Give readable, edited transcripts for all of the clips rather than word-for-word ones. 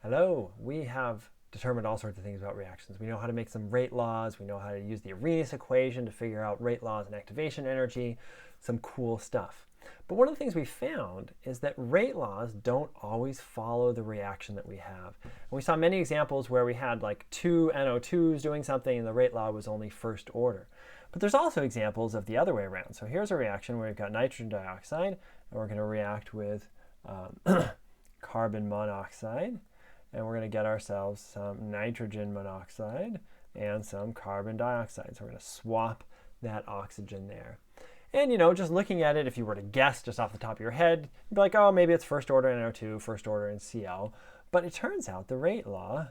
Hello, we have determined all sorts of things about reactions. We know how to make some rate laws. We know how to use the Arrhenius equation to figure out rate laws and activation energy, some cool stuff. But one of the things we found is that rate laws don't always follow the reaction that we have. And we saw many examples where we had like two NO2s doing something and the rate law was only first order. But there's also examples of the other way around. So here's a reaction where we've got nitrogen dioxide, and we're going to react with carbon monoxide. And we're going to get ourselves some nitrogen monoxide and some carbon dioxide. So we're going to swap that oxygen there. And just looking at it, if you were to guess just off the top of your head, you'd be like, oh, maybe it's first order NO2, first order in Cl. But it turns out the rate law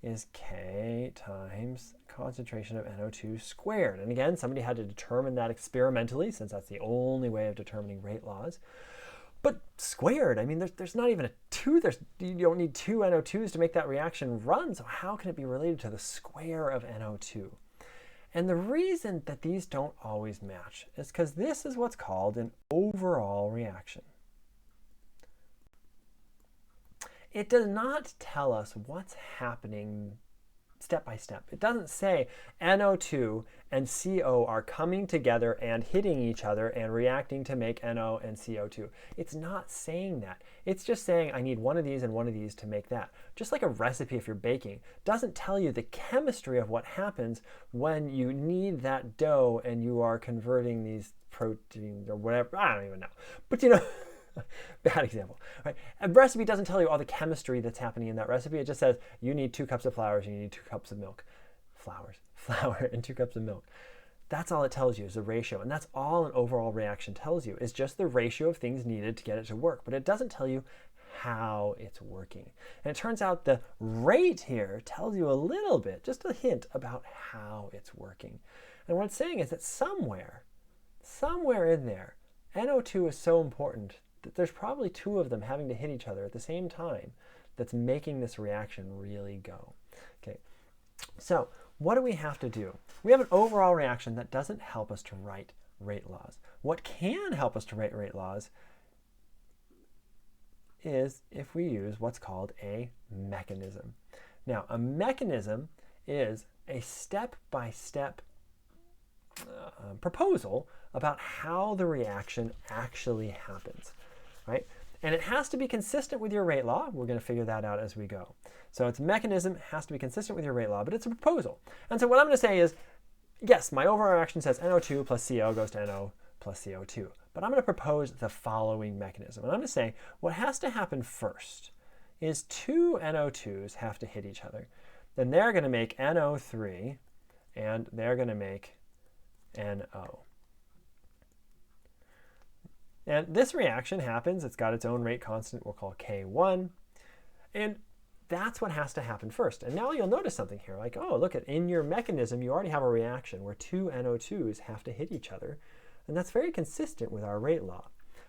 is K times concentration of NO2 squared. And again, somebody had to determine that experimentally, since that's the only way of determining rate laws. But squared, I mean, there's not even a 2. You don't need 2 NO2s to make that reaction run. So how can it be related to the square of NO2? And the reason that these don't always match is because this is what's called an overall reaction. It does not tell us what's happening step by step. It doesn't say NO2 and CO are coming together and hitting each other and reacting to make NO and CO2. It's not saying that. It's just saying I need one of these and one of these to make that. Just like a recipe if you're baking doesn't tell you the chemistry of what happens when you knead that dough and you are converting these proteins or whatever. I don't even know. But bad example. Right? A recipe doesn't tell you all the chemistry that's happening in that recipe. It just says you need 2 cups of flour, you need 2 cups of milk. Flour and 2 cups of milk. That's all it tells you is the ratio. And that's all an overall reaction tells you is just the ratio of things needed to get it to work. But it doesn't tell you how it's working. And it turns out the rate here tells you a little bit, just a hint about how it's working. And what it's saying is that somewhere in there, NO2 is so important that there's probably 2 of them having to hit each other at the same time that's making this reaction really go. Okay, so what do we have to do? We have an overall reaction that doesn't help us to write rate laws. What can help us to write rate laws is if we use what's called a mechanism. Now, a mechanism is a step-by-step proposal about how the reaction actually happens, right? And it has to be consistent with your rate law. We're going to figure that out as we go. So its mechanism has to be consistent with your rate law, but it's a proposal. And so what I'm going to say is, yes, my overall reaction says NO2 plus CO goes to NO plus CO2. But I'm going to propose the following mechanism. And I'm going to say what has to happen first is 2 NO2s have to hit each other. Then they're going to make NO3, and they're going to make NO. And this reaction happens. It's got its own rate constant we'll call K1. And that's what has to happen first. And now you'll notice something here. Like, oh, look, in your mechanism, you already have a reaction where 2 NO2s have to hit each other. And that's very consistent with our rate law.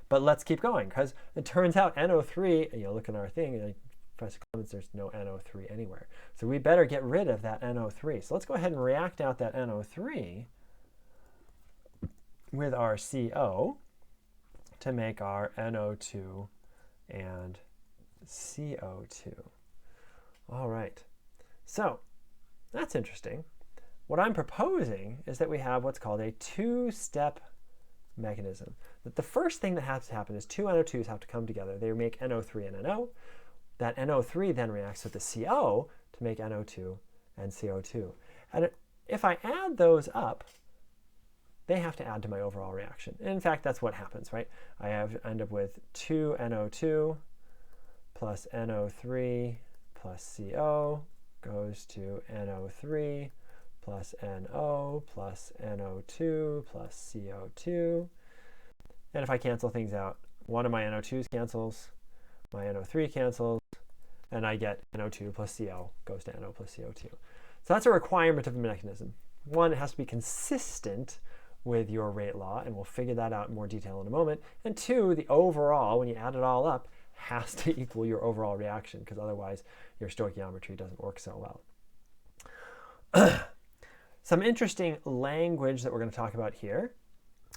But let's keep going, because it turns out NO3, look at our thing, Professor Clemens, there's no NO3 anywhere. So we better get rid of that NO3. So let's go ahead and react out that NO3 with our CO to make our NO2 and CO2. All right, so that's interesting. What I'm proposing is that we have what's called a 2-step mechanism. That the first thing that has to happen is 2 NO2s have to come together. They make NO3 and NO. That NO3 then reacts with the CO to make NO2 and CO2. And if I add those up, they have to add to my overall reaction. And in fact, that's what happens, right? I end up with 2 NO2 plus NO3 plus CO goes to NO3 plus NO plus NO2 plus CO2. And if I cancel things out, one of my NO2s cancels, my NO3 cancels, and I get NO2 plus CO goes to NO plus CO2. So that's a requirement of a mechanism. One, it has to be consistent with your rate law, and we'll figure that out in more detail in a moment. And 2, the overall, when you add it all up, has to equal your overall reaction, because otherwise your stoichiometry doesn't work so well. Some interesting language that we're going to talk about here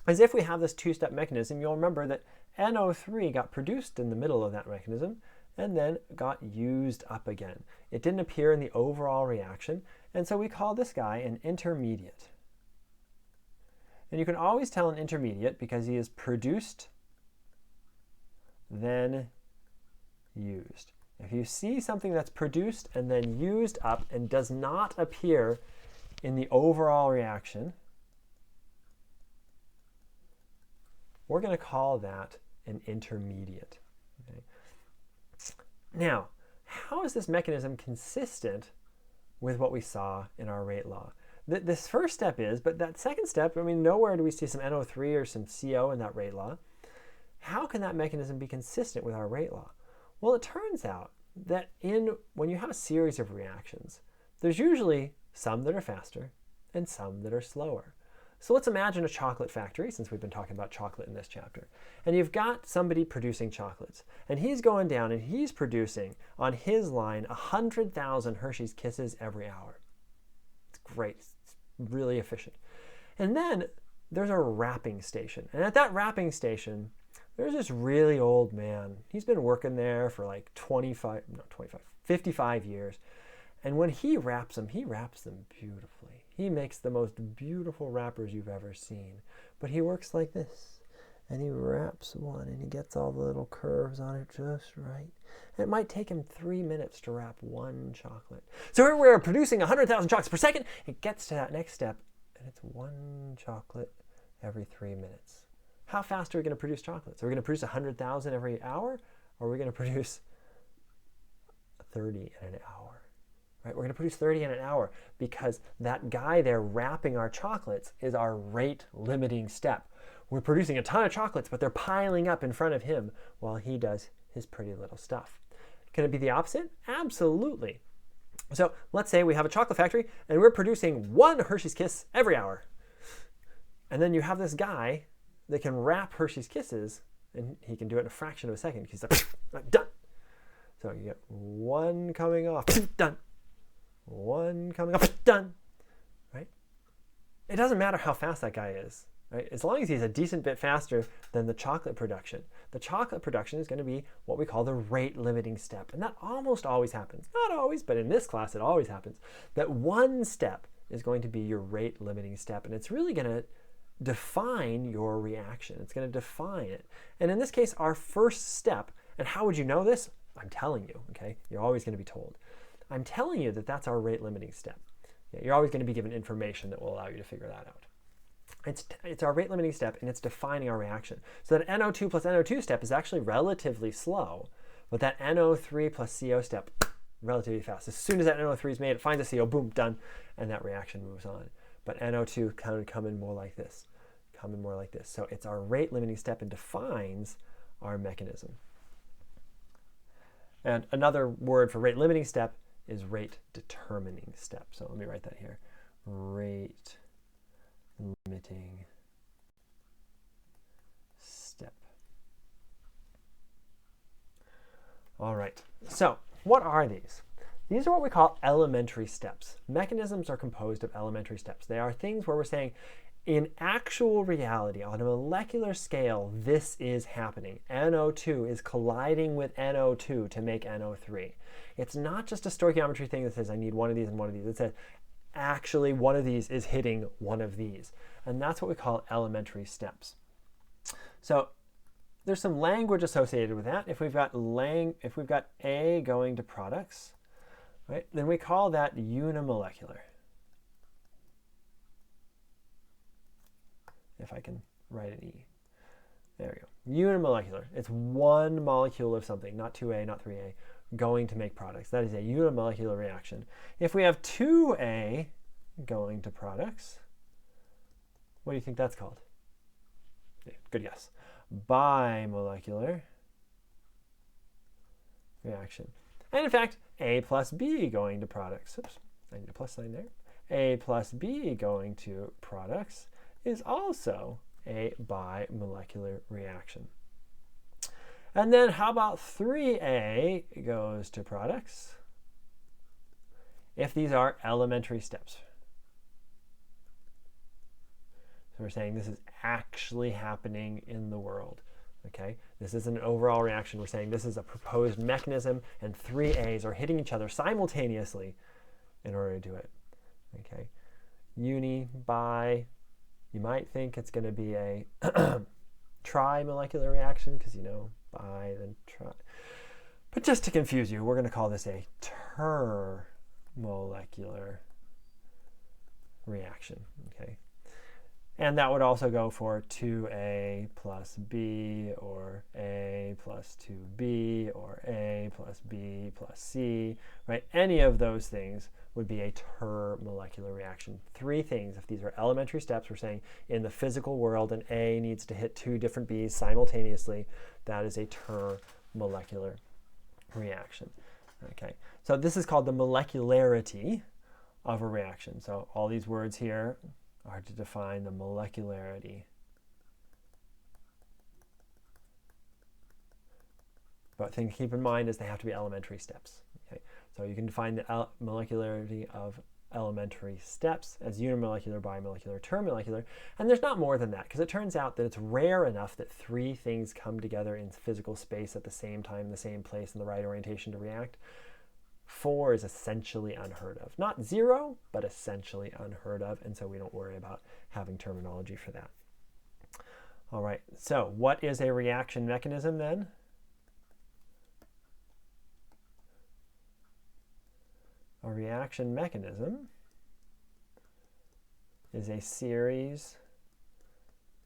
is if we have this 2-step mechanism, you'll remember that NO3 got produced in the middle of that mechanism, and then got used up again. It didn't appear in the overall reaction, and so we call this guy an intermediate. And you can always tell an intermediate because he is produced, then used. If you see something that's produced and then used up and does not appear in the overall reaction, we're going to call that an intermediate. Okay? Now, how is this mechanism consistent with what we saw in our rate law? This first step is, but that second step, I mean, nowhere do we see some NO3 or some CO in that rate law. How can that mechanism be consistent with our rate law? Well, it turns out that when you have a series of reactions, there's usually some that are faster and some that are slower. So let's imagine a chocolate factory, since we've been talking about chocolate in this chapter. And you've got somebody producing chocolates. And he's going down and he's producing, on his line, 100,000 Hershey's Kisses every hour. It's great. It's really efficient. And then there's a wrapping station. And at that wrapping station, there's this really old man. He's been working there for like 55 years. And when he wraps them beautifully. He makes the most beautiful wrappers you've ever seen. But he works like this. And he wraps one and he gets all the little curves on it just right. And it might take him 3 minutes to wrap one chocolate. So here we're producing 100,000 chocolates per second. It gets to that next step and it's one chocolate every 3 minutes. How fast are we going to produce chocolates? Are we going to produce 100,000 every hour? Or are we going to produce 30 in an hour? Right? We're going to produce 30 in an hour because that guy there wrapping our chocolates is our rate limiting step. We're producing a ton of chocolates, but they're piling up in front of him while he does his pretty little stuff. Can it be the opposite? Absolutely. So let's say we have a chocolate factory and we're producing one Hershey's Kiss every hour. And then you have this guy that can wrap Hershey's Kisses, and he can do it in a fraction of a second. He's like, done. So you get one coming off, done. One coming off, done. Right? It doesn't matter how fast that guy is. Right? As long as he's a decent bit faster than the chocolate production. The chocolate production is going to be what we call the rate limiting step. And that almost always happens. Not always, but in this class it always happens. That one step is going to be your rate limiting step. And it's really going to define your reaction. It's going to define it. And in this case, our first step, and how would you know this? I'm telling you, okay? You're always going to be told. I'm telling you that that's our rate limiting step. You're always going to be given information that will allow you to figure that out. It's our rate limiting step, and it's defining our reaction. So that NO2 plus NO2 step is actually relatively slow, but that NO3 plus CO step, relatively fast. As soon as that NO3 is made, it finds a CO, boom, done, and that reaction moves on. But NO2 kind of come in more like this. So it's our rate limiting step and defines our mechanism. And another word for rate limiting step is rate determining step. So let me write that here. Rate limiting step. All right. So what are these? These are what we call elementary steps. Mechanisms are composed of elementary steps. They are things where we're saying, in actual reality, on a molecular scale, this is happening. NO2 is colliding with NO2 to make NO3. It's not just a stoichiometry thing that says, I need one of these and one of these. It says, actually, one of these is hitting one of these. And that's what we call elementary steps. So there's some language associated with that. If we've got A going to products, right, then we call that unimolecular. If I can write an E. There we go. Unimolecular. It's one molecule of something, not 2A, not 3A, going to make products. That is a unimolecular reaction. If we have 2A going to products, what do you think that's called? Okay, good guess. Bimolecular reaction. And in fact, A plus B going to products. Oops, I need a plus sign there. A plus B going to products is also a bimolecular reaction. And then how about 3A goes to products if these are elementary steps? So we're saying this is actually happening in the world. Okay, this is an overall reaction. We're saying this is a proposed mechanism, and 3 A's are hitting each other simultaneously in order to do it. Okay, uni, bi, you might think it's going to be a tri-molecular reaction because, you know, bi, then tri. But just to confuse you, we're going to call this a termolecular reaction. Okay, and that would also go for 2A plus B, or A plus 2B, or A plus B plus C, right? Any of those things would be a termolecular reaction. 3 things, if these are elementary steps, we're saying in the physical world, an A needs to hit 2 different B's simultaneously. That is a termolecular reaction. Okay, so this is called the molecularity of a reaction. So all these words here are to define the molecularity. But thing to keep in mind is they have to be elementary steps. Okay? So you can define the molecularity of elementary steps as unimolecular, bimolecular, termolecular, and there's not more than that, because it turns out that it's rare enough that 3 things come together in physical space at the same time, in the same place, in the right orientation to react. 4 is essentially unheard of. Not 0, but essentially unheard of, and so we don't worry about having terminology for that. All right, so what is a reaction mechanism then? A reaction mechanism is a series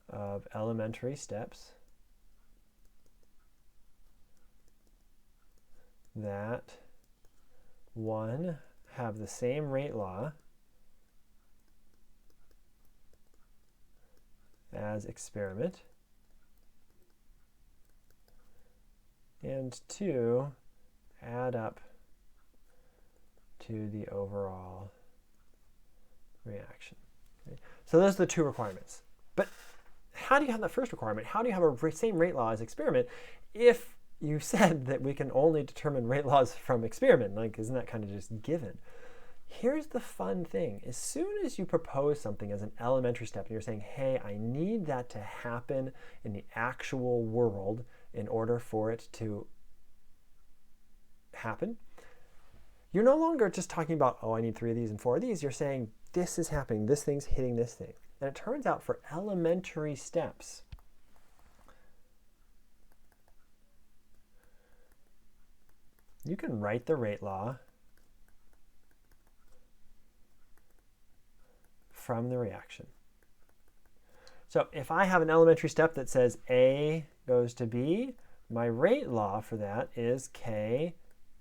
of elementary steps that, 1, have the same rate law as experiment, and 2, add up to the overall reaction. Okay? So those are the 2 requirements. But how do you have that first requirement? How do you have a same rate law as experiment if you said that we can only determine rate laws from experiment? Like, isn't that kind of just given? Here's the fun thing. As soon as you propose something as an elementary step and you're saying, hey, I need that to happen in the actual world in order for it to happen, you're no longer just talking about, oh, I need 3 of these and 4 of these. You're saying, this is happening. This thing's hitting this thing. And it turns out for elementary steps, you can write the rate law from the reaction. So if I have an elementary step that says A goes to B, my rate law for that is K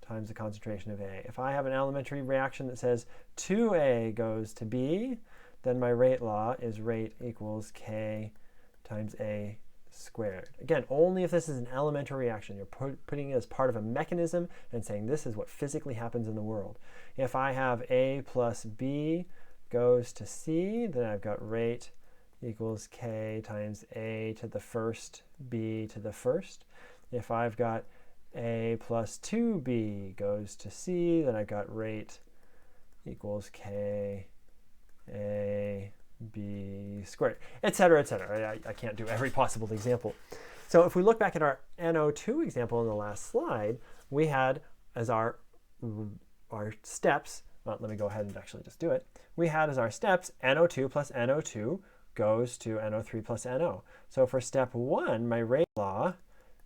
times the concentration of A. If I have an elementary reaction that says 2A goes to B, then my rate law is rate equals K times A squared. Again, only if this is an elementary reaction. You're putting it as part of a mechanism and saying this is what physically happens in the world. If I have A plus B goes to C, then I've got rate equals K times A to the first B to the first. If I've got A plus 2B goes to C, then I've got rate equals K A B squared, et cetera, et cetera. I can't do every possible example. So if we look back at our NO2 example in the last slide, we had as our steps, well, let me go ahead and actually just do it. We had as our steps NO2 plus NO2 goes to NO3 plus NO. So for step 1, my rate law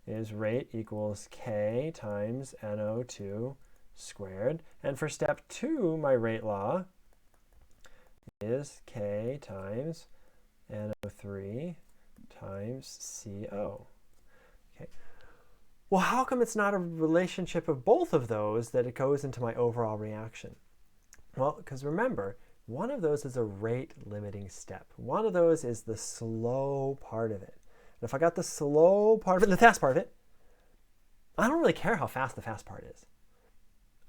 is rate equals K times NO2 squared. And for step 2, my rate law is K times NO3 times CO. Okay. Well, how come it's not a relationship of both of those that it goes into my overall reaction? Well, because remember, one of those is a rate limiting step. One of those is the slow part of it. And if I got the slow part of it and the fast part of it, I don't really care how fast the fast part is.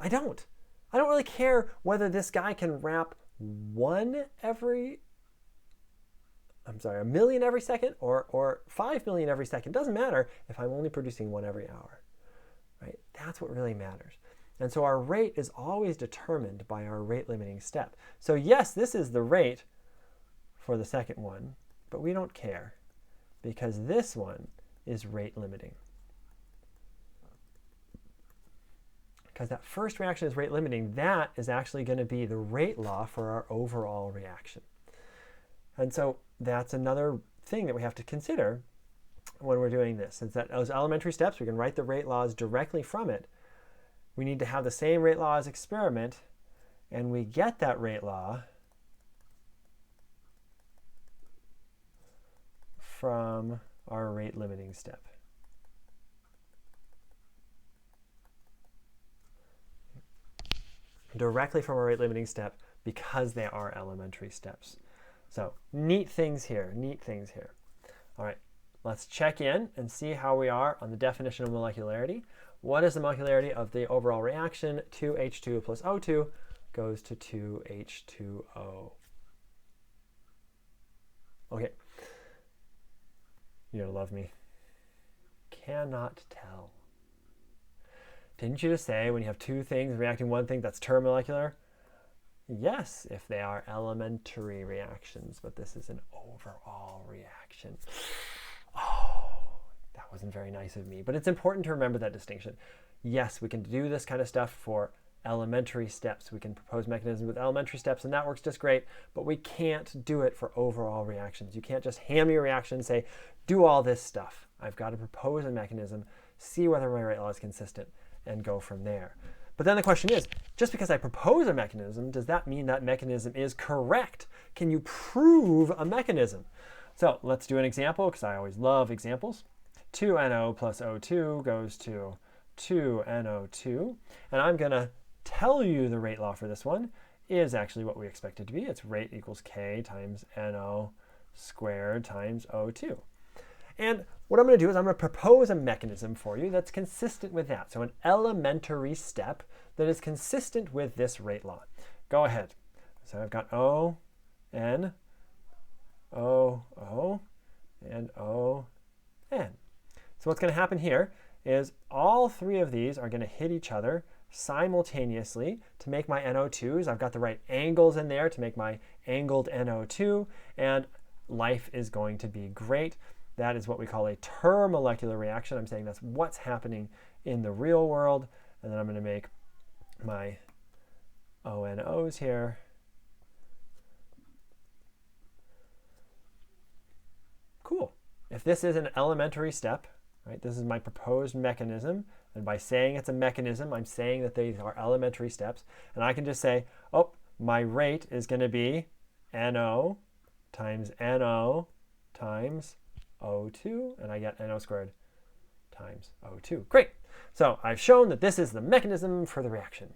I don't really care whether this guy can wrap a million every second or 5 million every second. Doesn't matter if I'm only producing 1 every hour, right? That's what really matters. And so our rate is always determined by our rate limiting step. So yes, this is the rate for the second one, but we don't care because this one is rate limiting. Because that first reaction is rate limiting, that is actually going to be the rate law for our overall reaction. And so that's another thing that we have to consider when we're doing this. Since that those elementary steps, we can write the rate laws directly from it. We need to have the same rate law as experiment, and we get that rate law from our rate limiting step. Directly from our rate limiting step because they are elementary steps. So neat things here, neat things here. All right, let's check in and see how we are on the definition of molecularity. What is the molecularity of the overall reaction? 2H2 plus O2 goes to 2H2O. Okay, you're gonna love me. Cannot tell. Didn't you just say when you have two things reacting one thing, that's termomolecular? Yes, if they are elementary reactions, but this is an overall reaction. Oh, that wasn't very nice of me, but it's important to remember that distinction. Yes, we can do this kind of stuff for elementary steps. We can propose mechanisms with elementary steps, and that works just great, but we can't do it for overall reactions. You can't just hand me a reaction and say, do all this stuff. I've got to propose a mechanism, see whether my rate law is consistent, and go from there. But then the question is, just because I propose a mechanism, does that mean that mechanism is correct? Can you prove a mechanism? So let's do an example, because I always love examples. 2NO plus O2 goes to 2NO2. And I'm going to tell you the rate law for this one is actually what we expect it to be. It's rate equals K times NO squared times O2. And what I'm going to do is I'm going to propose a mechanism for you that's consistent with that. So an elementary step that is consistent with this rate law. Go ahead. So I've got O, N, O, O, and O, N. So what's going to happen here is all three of these are going to hit each other simultaneously to make my NO2s. I've got the right angles in there to make my angled NO2, and life is going to be great. That is what we call a termomolecular reaction. I'm saying that's what's happening in the real world. And then I'm going to make my ONOs here. Cool. If this is an elementary step, right, this is my proposed mechanism. And by saying it's a mechanism, I'm saying that these are elementary steps. And I can just say, oh, my rate is going to be NO times NO times O2, and I get NO squared times O2. Great. So I've shown that this is the mechanism for the reaction.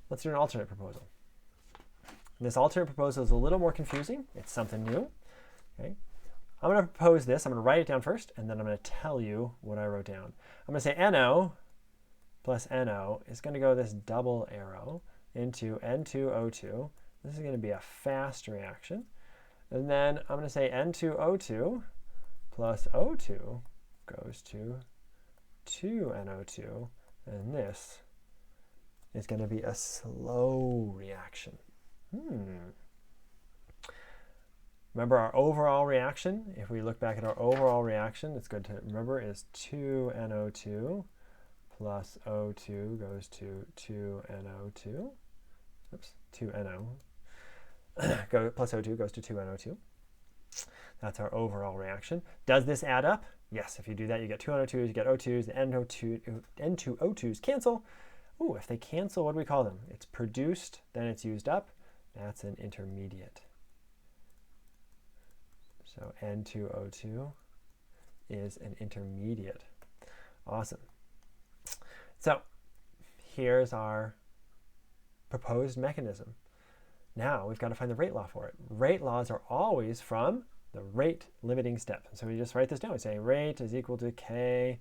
Let's do an alternate proposal. This alternate proposal is a little more confusing. It's something new. Okay. I'm going to propose this. I'm going to write it down first, and then I'm going to tell you what I wrote down. I'm going to say NO plus NO is going to go this double arrow into N2O2. This is going to be a fast reaction. And then I'm going to say N2O2 plus O2 goes to 2NO2. And this is going to be a slow reaction. Remember our overall reaction? If we look back at our overall reaction, it's good to remember is 2NO2 plus O2 goes to 2NO2. Oops, 2NO. Plus O2 goes to 2NO2. That's our overall reaction. Does this add up? Yes, if you do that, you get 2 NO2s, you get O2s, the N2O2s cancel. Ooh, if they cancel, what do we call them? It's produced, then it's used up. That's an intermediate. So N2O2 is an intermediate. Awesome. So here's our proposed mechanism. Now we've got to find the rate law for it. Rate laws are always from the rate limiting step. And so we just write this down. We say rate is equal to K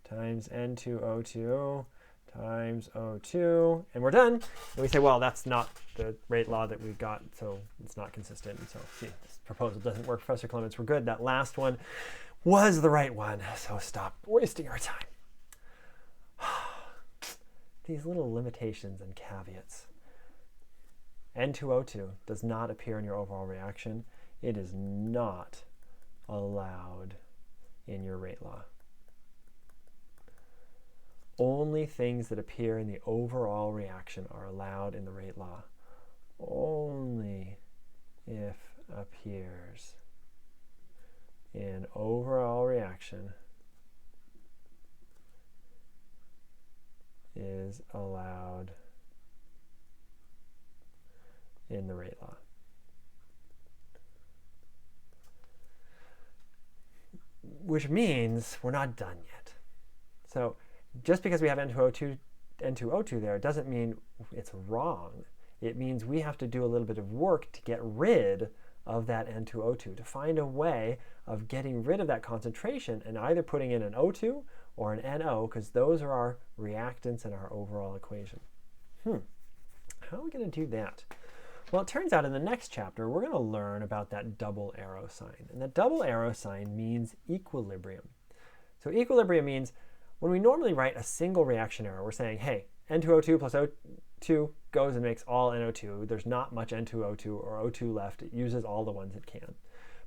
times N2O2 times O2, and we're done. And we say, well, that's not the rate law that we got, so it's not consistent. And so, see, this proposal doesn't work, Professor Clements. We're good. That last one was the right one, so stop wasting our time. These little limitations and caveats. N2O2 does not appear in your overall reaction. It is not allowed in your rate law. Only things that appear in the overall reaction are allowed in the rate law. Only if appears in overall reaction is allowed in the rate law. Which means we're not done yet. So just because we have N2O2 there doesn't mean it's wrong. It means we have to do a little bit of work to get rid of that N2O2, to find a way of getting rid of that concentration and either putting in an O2 or an NO, because those are our reactants in our overall equation. How are we going to do that? Well, it turns out in the next chapter, we're going to learn about that double arrow sign. And that double arrow sign means equilibrium. So equilibrium means when we normally write a single reaction arrow, we're saying, hey, N2O2 plus O2 goes and makes all NO2. There's not much N2O2 or O2 left. It uses all the ones it can.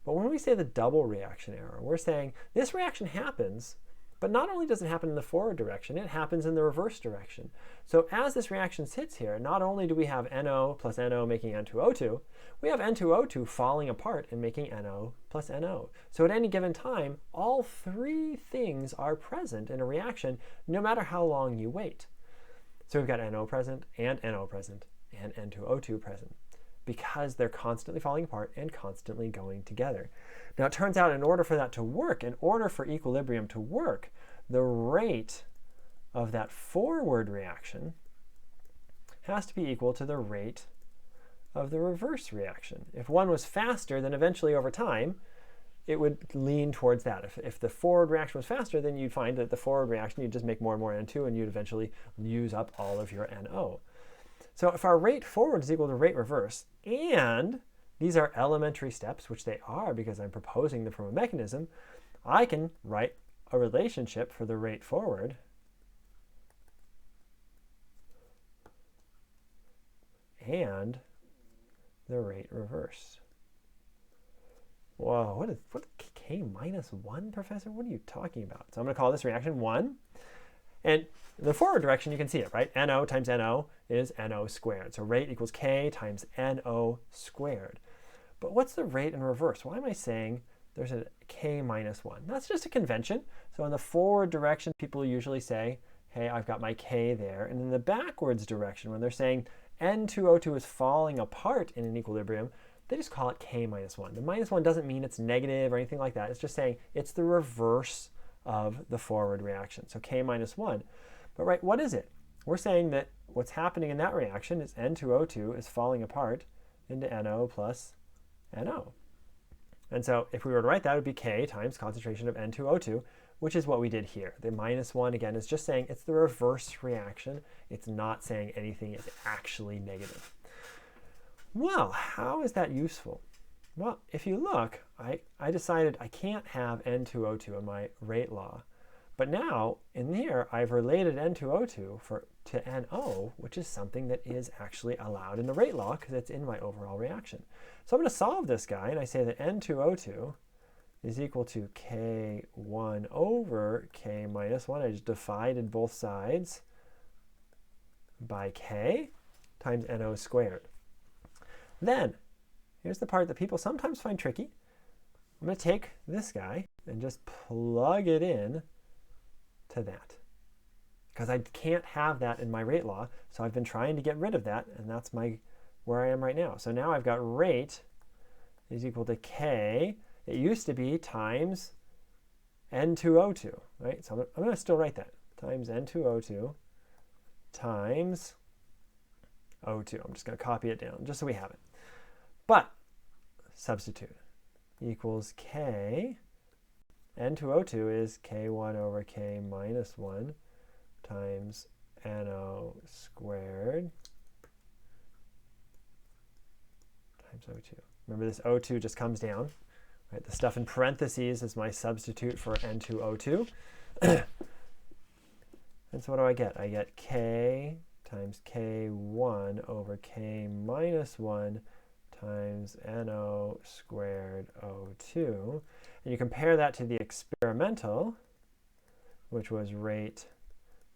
But when we say the double reaction arrow, we're saying this reaction happens, but not only does it happen in the forward direction, it happens in the reverse direction. So as this reaction sits here, not only do we have NO plus NO making N2O2, we have N2O2 falling apart and making NO plus NO. So at any given time, all three things are present in a reaction, no matter how long you wait. So we've got NO present and NO present and N2O2 present, because they're constantly falling apart and constantly going together. Now it turns out in order for that to work, in order for equilibrium to work, the rate of that forward reaction has to be equal to the rate of the reverse reaction. If one was faster, then eventually over time, it would lean towards that. If the forward reaction was faster, then you'd find that the forward reaction, you'd just make more and more N2, and you'd eventually use up all of your NO. So if our rate forward is equal to rate reverse, and these are elementary steps, which they are because I'm proposing them from a mechanism, I can write a relationship for the rate forward and the rate reverse. Whoa, what is K minus 1, Professor? What are you talking about? So I'm going to call this reaction 1. And in the forward direction, you can see it, right? NO times NO is NO squared. So rate equals K times NO squared. But what's the rate in reverse? Why am I saying there's a K minus 1? That's just a convention. So in the forward direction, people usually say, hey, I've got my K there. And in the backwards direction, when they're saying N2O2 is falling apart in an equilibrium, they just call it K minus 1. The minus 1 doesn't mean it's negative or anything like that. It's just saying it's the reverse of the forward reaction. So K minus 1. But right, what is it? We're saying that what's happening in that reaction is N2O2 is falling apart into NO plus NO. And so if we were to write that, it would be K times concentration of N2O2, which is what we did here. The minus 1, again, is just saying it's the reverse reaction. It's not saying anything is actually negative. Well, how is that useful? Well, if you look, I decided I can't have N2O2 in my rate law. But now, in here, I've related N2O2 to NO, which is something that is actually allowed in the rate law because it's in my overall reaction. So I'm going to solve this guy, and I say that N2O2 is equal to K1 over K minus 1. I just divided both sides by K times NO squared. Then, here's the part that people sometimes find tricky. I'm going to take this guy and just plug it in to that, because I can't have that in my rate law. So I've been trying to get rid of that, and that's where I am right now. So now I've got rate is equal to K. It used to be times N2O2, right? So I'm going to still write that, times N2O2 times O2. I'm just going to copy it down just so we have it. But substitute equals K. N2O2 is K1 over K minus 1 times NO squared times O2. Remember, this O2 just comes down. Right? The stuff in parentheses is my substitute for N2O2. And so what do I get? I get K times K1 over K minus 1 times NO squared O2. And you compare that to the experimental, which was rate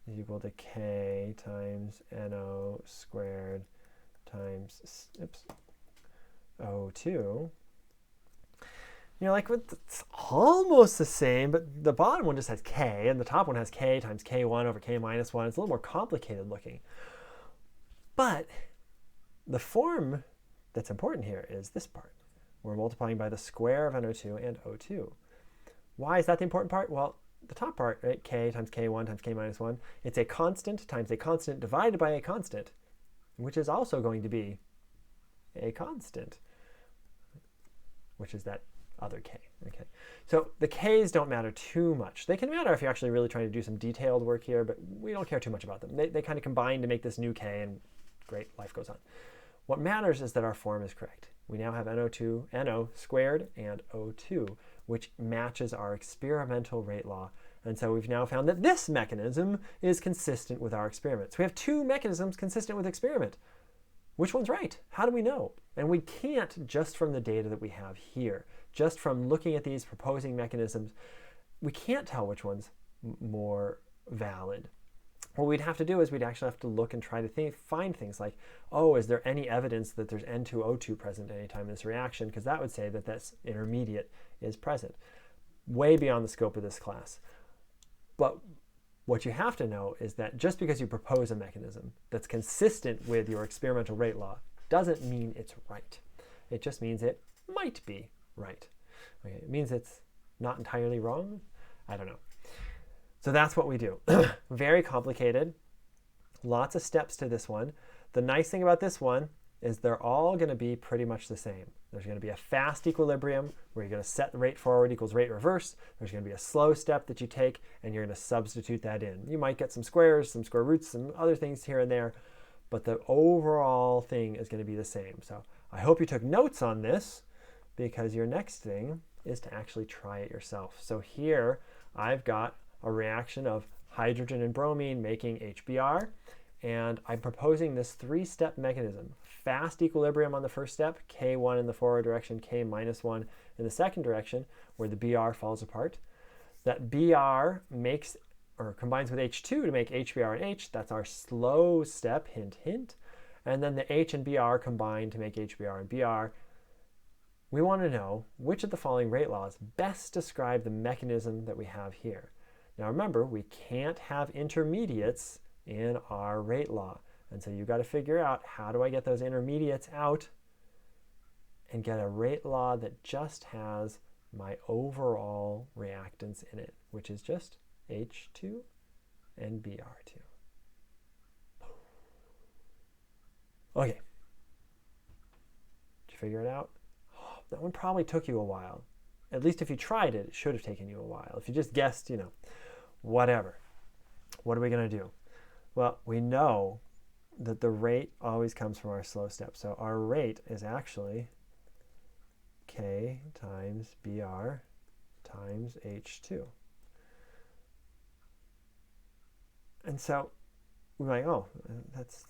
is equal to K times NO squared times O2. You're like, well, it's almost the same, but the bottom one just has K, and the top one has K times K1 over K minus 1. It's a little more complicated looking. But the form that's important here is this part. We're multiplying by the square of NO2 and O2. Why is that the important part? Well, the top part, right, K times K1 times K minus 1, it's a constant times a constant divided by a constant, which is also going to be a constant, which is that other K. Okay, so the K's don't matter too much. They can matter if you're actually really trying to do some detailed work here, but we don't care too much about them. They kind of combine to make this new K, and great, life goes on. What matters is that our form is correct. We now have NO squared and O2, which matches our experimental rate law. And so we've now found that this mechanism is consistent with our experiments. We have two mechanisms consistent with experiment. Which one's right? How do we know? And we can't just from the data that we have here. Just from looking at these proposing mechanisms, we can't tell which one's more valid. What we'd have to do is we'd actually have to look and try to find things like, oh, is there any evidence that there's N2O2 present at any time in this reaction? Because that would say that this intermediate is present. Way beyond the scope of this class. But what you have to know is that just because you propose a mechanism that's consistent with your experimental rate law doesn't mean it's right. It just means it might be right. Okay, it means it's not entirely wrong. I don't know. So that's what we do. Very complicated. Lots of steps to this one. The nice thing about this one is they're all going to be pretty much the same. There's going to be a fast equilibrium where you're going to set the rate forward equals rate reverse. There's going to be a slow step that you take, and you're going to substitute that in. You might get some squares, some square roots, some other things here and there, but the overall thing is going to be the same. So I hope you took notes on this, because your next thing is to actually try it yourself. So here I've got a reaction of hydrogen and bromine making HBr, and I'm proposing this three-step mechanism. Fast equilibrium on the first step, K1 in the forward direction, K minus 1 in the second direction, where the Br falls apart. That Br makes or combines with H2 to make HBr and H. That's our slow step, hint, hint. And then the H and Br combine to make HBr and Br. We want to know which of the following rate laws best describe the mechanism that we have here. Now remember, we can't have intermediates in our rate law. And so you've got to figure out, how do I get those intermediates out and get a rate law that just has my overall reactants in it, which is just H2 and Br2. Okay. Did you figure it out? Oh, that one probably took you a while. At least if you tried it, it should have taken you a while. If you just guessed, whatever. What are we going to do? Well, we know that the rate always comes from our slow step. So our rate is actually K times Br times H2. And so we're like, oh, that's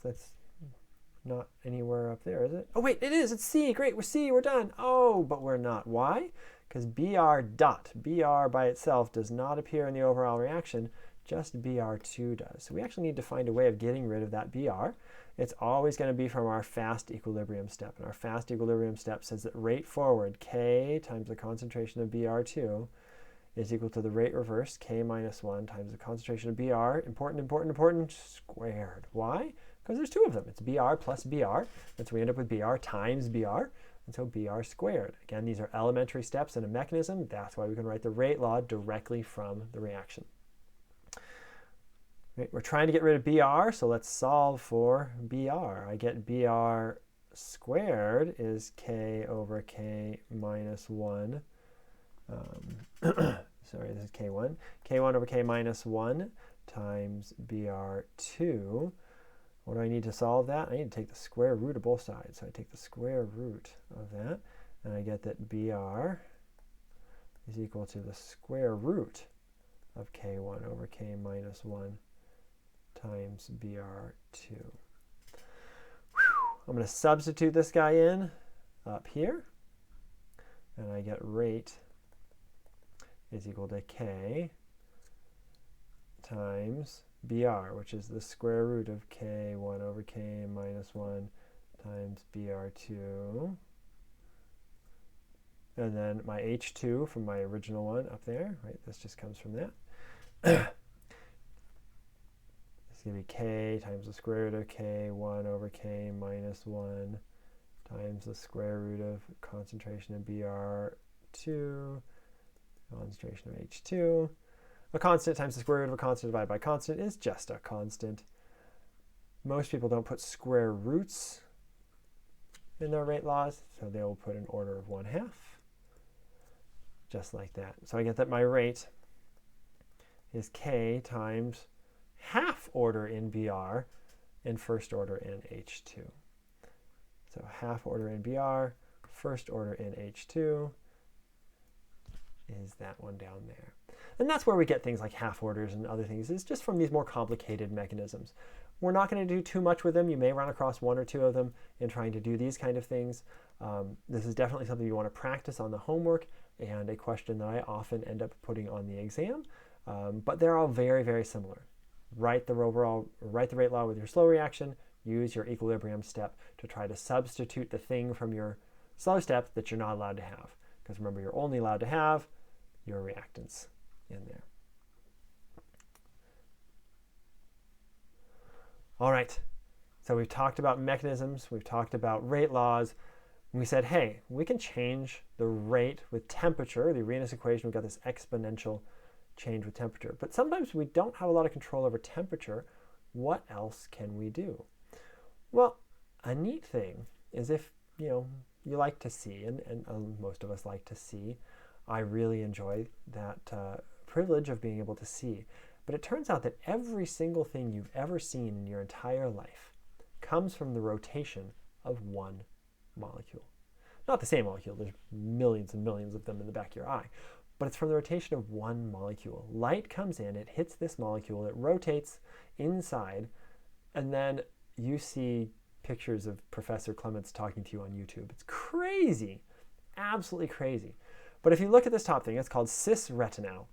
not anywhere up there, is it? Oh, wait, it is. It's C. Great, we're C. We're done. Oh, but we're not. Why? Because Br by itself does not appear in the overall reaction. Just Br2 does. So we actually need to find a way of getting rid of that Br. It's always going to be from our fast equilibrium step. And our fast equilibrium step says that rate forward, K times the concentration of Br2, is equal to the rate reverse, K minus 1 times the concentration of Br, important, squared. Why? Because there's two of them. It's Br plus Br. And so we end up with Br times Br. And so Br squared. Again, these are elementary steps in a mechanism. That's why we can write the rate law directly from the reaction. Right, we're trying to get rid of Br, so let's solve for Br. I get Br squared is K over K minus 1. Sorry, this is K1. K1 over K minus 1 times Br2. What do I need to solve that? I need to take the square root of both sides. So I take the square root of that, and I get that Br is equal to the square root of K1 over K minus 1 times Br2. I'm going to substitute this guy in. up here, and I get rate is equal to k times BR, which is the square root of k1 over k minus 1 times BR2. And then my H2 from my original one up there, right? This just comes from that. It's going to be k times the square root of k1 over k minus 1 times the square root of concentration of BR2, concentration of H2. A constant times the square root of a constant divided by constant is just a constant. Most people don't put square roots in their rate laws, so they will put an order of 1/2, just like that. So I get that my rate is k times half order in BR and first order in H2. So half order in BR, first order in H2 is that one down there. And that's where we get things like half orders and other things, is just from these more complicated mechanisms. We're not going to do too much with them. You may run across one or two of them in trying to do these kind of things. This is definitely something you want to practice on the homework, and a question that I often end up putting on the exam. But they're all very, very similar. Write the rate law with your slow reaction, use your equilibrium step to try to substitute the thing from your slow step that you're not allowed to have. Because remember, you're only allowed to have your reactants in there. All right, so we've talked about mechanisms, we've talked about rate laws, and we said, hey, we can change the rate with temperature. The Arrhenius equation, we've got this exponential change with temperature. But sometimes we don't have a lot of control over temperature. What else can we do? Well, a neat thing is if, you like to see, and most of us like to see, I really enjoy that privilege of being able to see. But it turns out that every single thing you've ever seen in your entire life comes from the rotation of one molecule. Not the same molecule, there's millions and millions of them in the back of your eye, but it's from the rotation of one molecule. Light comes in, it hits this molecule, it rotates inside, and then you see pictures of Professor Clements talking to you on YouTube. It's crazy, absolutely crazy. But if you look at this top thing, it's called cis-retinal.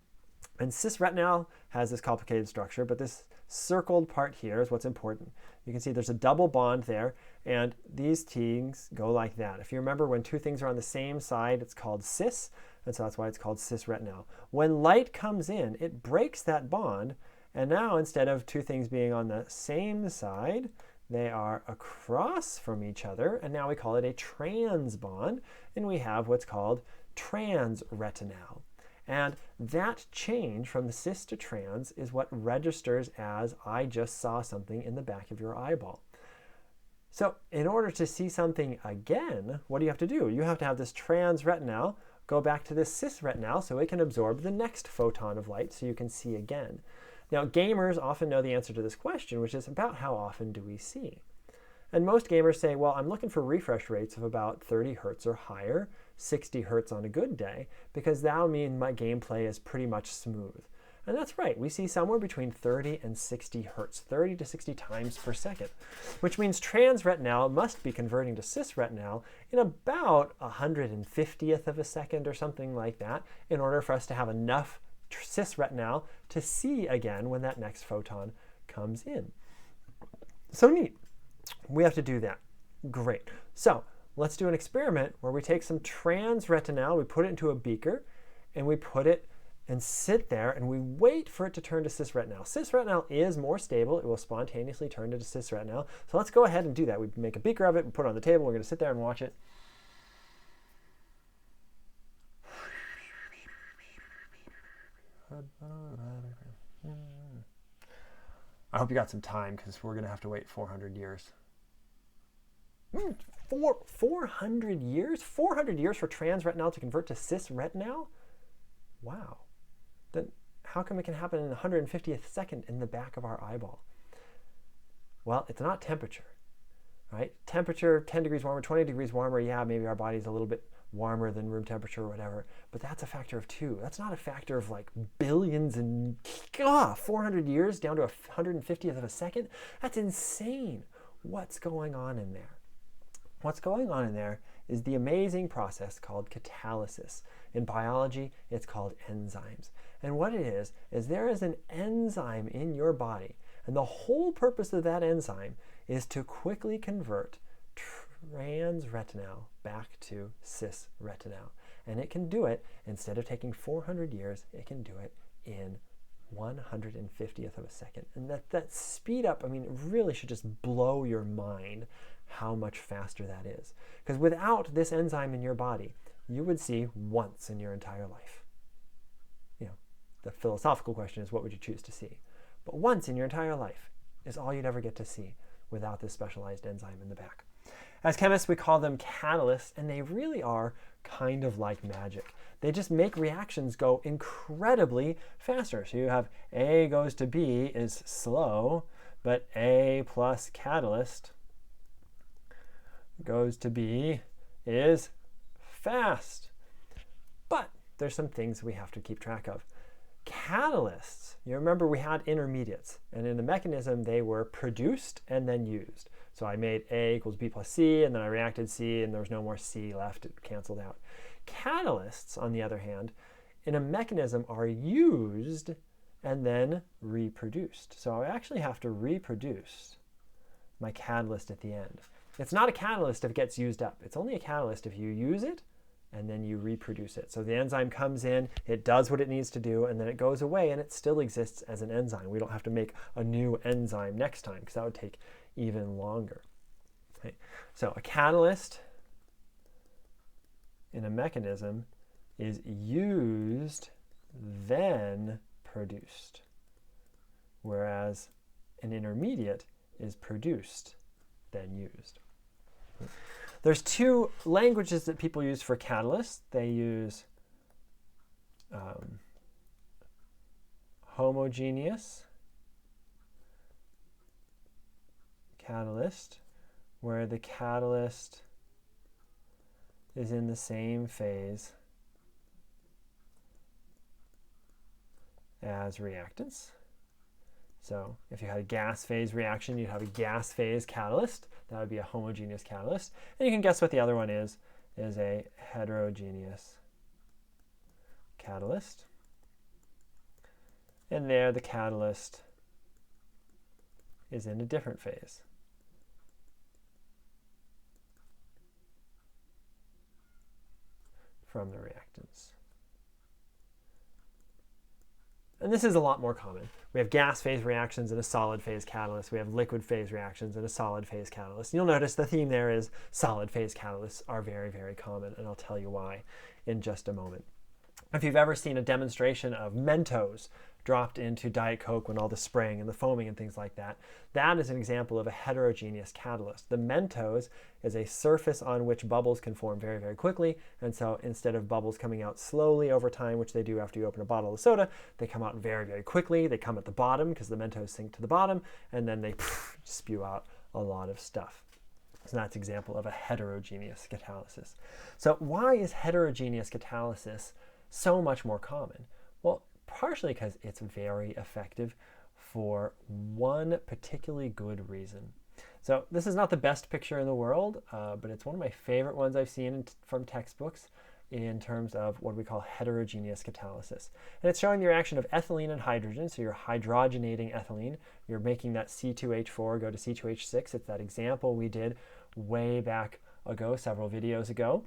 And cis-retinal has this complicated structure, but this circled part here is what's important. You can see there's a double bond there, and these things go like that. If you remember, when two things are on the same side, it's called cis, and so that's why it's called cis-retinal. When light comes in, it breaks that bond, and now instead of two things being on the same side, they are across from each other, and now we call it a trans bond, and we have what's called trans-retinal. And that change from the cis to trans is what registers as I just saw something in the back of your eyeball. So in order to see something again, what do you have to do? You have to have this trans-retinal go back to this cis-retinal so it can absorb the next photon of light so you can see again. Now, gamers often know the answer to this question, which is about how often do we see? And most gamers say, well, I'm looking for refresh rates of about 30 hertz or higher, 60 hertz on a good day, because that'll mean my gameplay is pretty much smooth. And that's right, we see somewhere between 30 and 60 hertz, 30 to 60 times per second, which means trans-retinal must be converting to cis-retinal in about 150th of a second or something like that in order for us to have enough cis-retinal to see again when that next photon comes in. So neat. We have to do that. Great. So let's do an experiment where we take some trans-retinal, we put it into a beaker, and we put it and sit there, and we wait for it to turn to cis-retinal. Cis-retinal is more stable. It will spontaneously turn into cis-retinal. So let's go ahead and do that. We make a beaker of it, we put it on the table, we're going to sit there and watch it. I hope you got some time, because we're going to have to wait 400 years. 400 years? 400 years for trans-retinal to convert to cis-retinal? Wow. Then how come it can happen in the 150th second in the back of our eyeball? Well, it's not temperature, right? Temperature, 10 degrees warmer, 20 degrees warmer, yeah, maybe our body's a little bit warmer than room temperature or whatever, but that's a factor of 2. That's not a factor of like billions and 400 years down to a 150th of a second. That's insane. What's going on in there? What's going on in there is the amazing process called catalysis. In biology, it's called enzymes. And what it is there is an enzyme in your body, and the whole purpose of that enzyme is to quickly convert trans-retinal back to cis-retinal. And it can do it, instead of taking 400 years, it can do it in 150th of a second. And that speed up, I mean, it really should just blow your mind how much faster that is. Because without this enzyme in your body, you would see once in your entire life. You know, the philosophical question is, what would you choose to see? But once in your entire life is all you'd ever get to see without this specialized enzyme in the back. As chemists, we call them catalysts, and they really are kind of like magic. They just make reactions go incredibly faster. So you have A goes to B is slow, but A plus catalyst goes to B is fast. But there's some things we have to keep track of. Catalysts, you remember we had intermediates, and in the mechanism they were produced and then used. So I made A equals B plus C, and then I reacted C, and there was no more C left. It canceled out. Catalysts, on the other hand, in a mechanism are used and then reproduced. So I actually have to reproduce my catalyst at the end. It's not a catalyst if it gets used up. It's only a catalyst if you use it and then you reproduce it. So the enzyme comes in, it does what it needs to do, and then it goes away, and it still exists as an enzyme. We don't have to make a new enzyme next time, because that would take even longer. Okay. So a catalyst in a mechanism is used, then produced, whereas an intermediate is produced, then used. There's two languages that people use for catalysts. They use homogeneous catalyst, where the catalyst is in the same phase as reactants. So if you had a gas phase reaction, you'd have a gas phase catalyst. That would be a homogeneous catalyst. And you can guess what the other one is a heterogeneous catalyst. And there the catalyst is in a different phase. From the reactants. And this is a lot more common. We have gas phase reactions and a solid phase catalyst. We have liquid phase reactions and a solid phase catalyst. You'll notice the theme there is solid phase catalysts are very, very common, and I'll tell you why in just a moment. If you've ever seen a demonstration of Mentos dropped into Diet Coke when all the spraying and the foaming and things like that, that is an example of a heterogeneous catalyst. The Mentos is a surface on which bubbles can form very, very quickly, and so instead of bubbles coming out slowly over time, which they do after you open a bottle of soda, they come out very, very quickly. They come at the bottom because the Mentos sink to the bottom, and then they spew out a lot of stuff. So that's an example of a heterogeneous catalysis. So why is heterogeneous catalysis so much more common? Well, partially because it's very effective for one particularly good reason. So this is not the best picture in the world, but it's one of my favorite ones I've seen from textbooks in terms of what we call heterogeneous catalysis. And it's showing the reaction of ethylene and hydrogen. So you're hydrogenating ethylene. You're making that C2H4 go to C2H6. It's that example we did way back ago, several videos ago,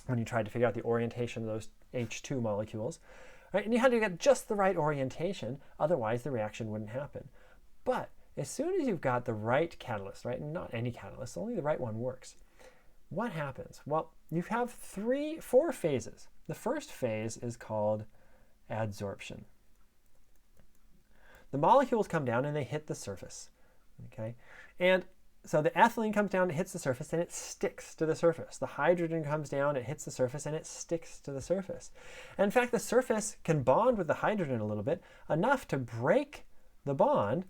when you tried to figure out the orientation of those H2 molecules. Right? And you had to get just the right orientation, otherwise the reaction wouldn't happen. But as soon as you've got the right catalyst, right, and not any catalyst, only the right one works, what happens? Well, you have 4 phases. The first phase is called adsorption. The molecules come down and they hit the surface. Okay? And so the ethylene comes down, it hits the surface, and it sticks to the surface. The hydrogen comes down, it hits the surface, and it sticks to the surface. And in fact, the surface can bond with the hydrogen a little bit, enough to break the bond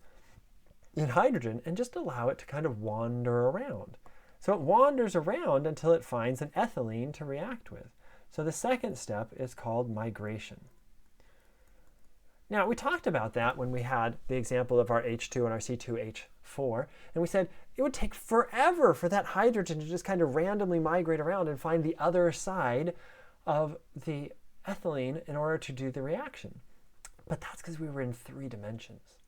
in hydrogen and just allow it to kind of wander around. So it wanders around until it finds an ethylene to react with. So the second step is called migration. Now, we talked about that when we had the example of our H2 and our C2H4, and we said it would take forever for that hydrogen to just kind of randomly migrate around and find the other side of the ethylene in order to do the reaction. But that's because we were in 3 dimensions.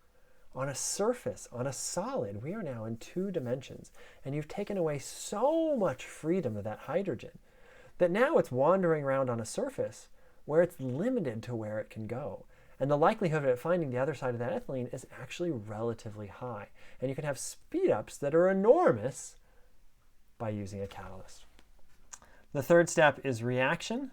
On a surface, on a solid, we are now in 2 dimensions, and you've taken away so much freedom of that hydrogen that now it's wandering around on a surface where it's limited to where it can go. And the likelihood of it finding the other side of that ethylene is actually relatively high. And you can have speedups that are enormous by using a catalyst. The third step is reaction.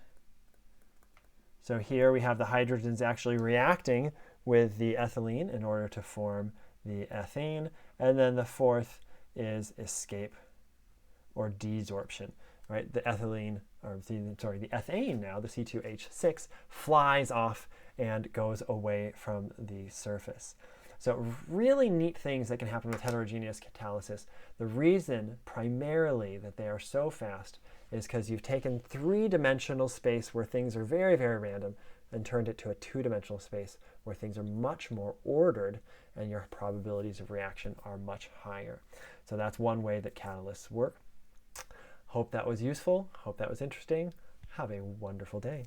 So here we have the hydrogens actually reacting with the ethylene in order to form the ethane. And then the fourth is escape or desorption. Right? The ethylene, or the ethane now, the C2H6, flies off and goes away from the surface. So really neat things that can happen with heterogeneous catalysis. The reason primarily that they are so fast is because you've taken 3-dimensional space where things are very, very random and turned it to a 2-dimensional space where things are much more ordered and your probabilities of reaction are much higher. So that's one way that catalysts work. Hope that was useful. Hope that was interesting. Have a wonderful day.